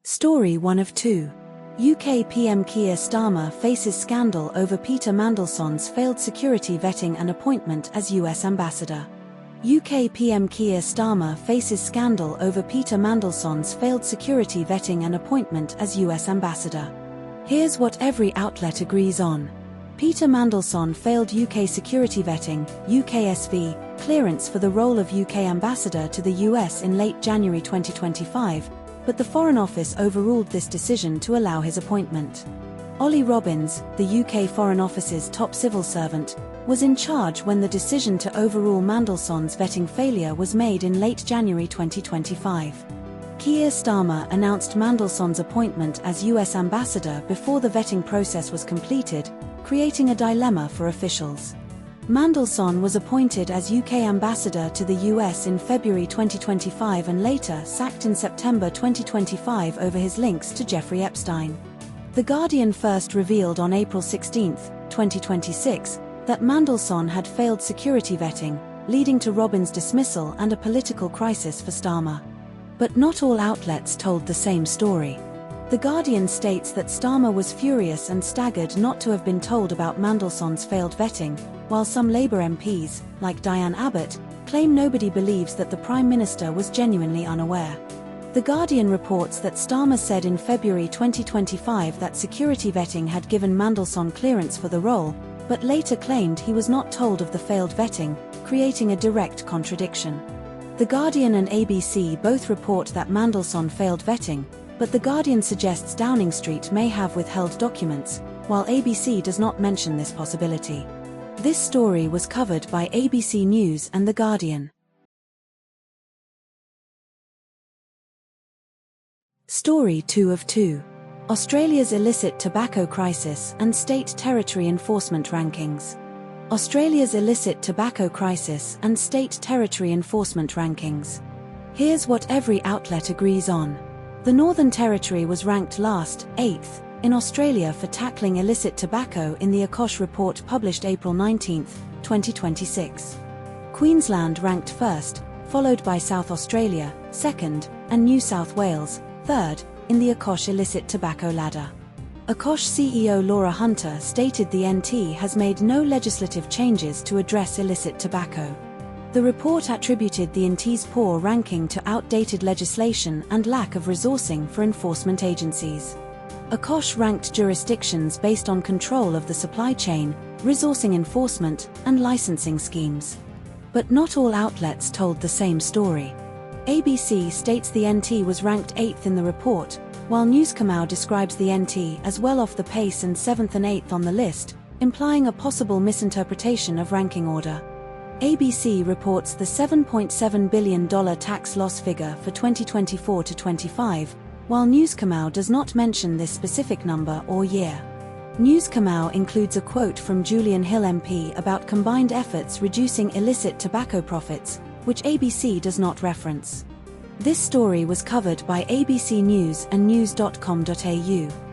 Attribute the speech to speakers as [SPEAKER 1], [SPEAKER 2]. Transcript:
[SPEAKER 1] Story 1 of 2. UK PM Keir Starmer faces scandal over Peter Mandelson's failed security vetting and appointment as US ambassador. UK PM Keir Starmer faces scandal over Peter Mandelson's failed security vetting and appointment as US ambassador. Here's what every outlet agrees on. Peter Mandelson failed UK security vetting, UKSV, clearance for the role of UK ambassador to the US in late January 2025, but the Foreign Office overruled this decision to allow his appointment. Ollie Robbins, the UK Foreign Office's top civil servant, was in charge when the decision to overrule Mandelson's vetting failure was made in late January 2025. Keir Starmer announced Mandelson's appointment as US ambassador before the vetting process was completed, creating a dilemma for officials. Mandelson was appointed as UK ambassador to the US in February 2025 and later sacked in September 2025 over his links to Jeffrey Epstein. The Guardian first revealed on April 16, 2026, that Mandelson had failed security vetting, leading to Robbins' dismissal and a political crisis for Starmer. But not all outlets told the same story. The Guardian states that Starmer was furious and staggered not to have been told about Mandelson's failed vetting, while some Labour MPs, like Diane Abbott, claim nobody believes that the Prime Minister was genuinely unaware. The Guardian reports that Starmer said in February 2025 that security vetting had given Mandelson clearance for the role, but later claimed he was not told of the failed vetting, creating a direct contradiction. The Guardian and ABC both report that Mandelson failed vetting, but The Guardian suggests Downing Street may have withheld documents, while ABC does not mention this possibility. This story was covered by ABC News and The Guardian. Story 2 of 2. Australia's illicit tobacco crisis and state territory enforcement rankings. Australia's illicit tobacco crisis and state territory enforcement rankings. Here's what every outlet agrees on. The Northern Territory was ranked last, 8th, in Australia for tackling illicit tobacco in the ACOSH report published April 19, 2026. Queensland ranked 1st, followed by South Australia, 2nd, and New South Wales, 3rd, in the ACOSH illicit tobacco ladder. ACOSH CEO Laura Hunter stated the NT has made no legislative changes to address illicit tobacco. The report attributed the NT's poor ranking to outdated legislation and lack of resourcing for enforcement agencies. ACOSH ranked jurisdictions based on control of the supply chain, resourcing enforcement, and licensing schemes. But not all outlets told the same story. ABC states the NT was ranked 8th in the report, while Newscomau describes the NT as well off the pace and 7th and 8th on the list, implying a possible misinterpretation of ranking order. ABC reports the $7.7 billion tax loss figure for 2024 to 25, while Newscomau does not mention this specific number or year. Newscomau includes a quote from Julian Hill MP about combined efforts reducing illicit tobacco profits, which ABC does not reference. This story was covered by ABC News and news.com.au.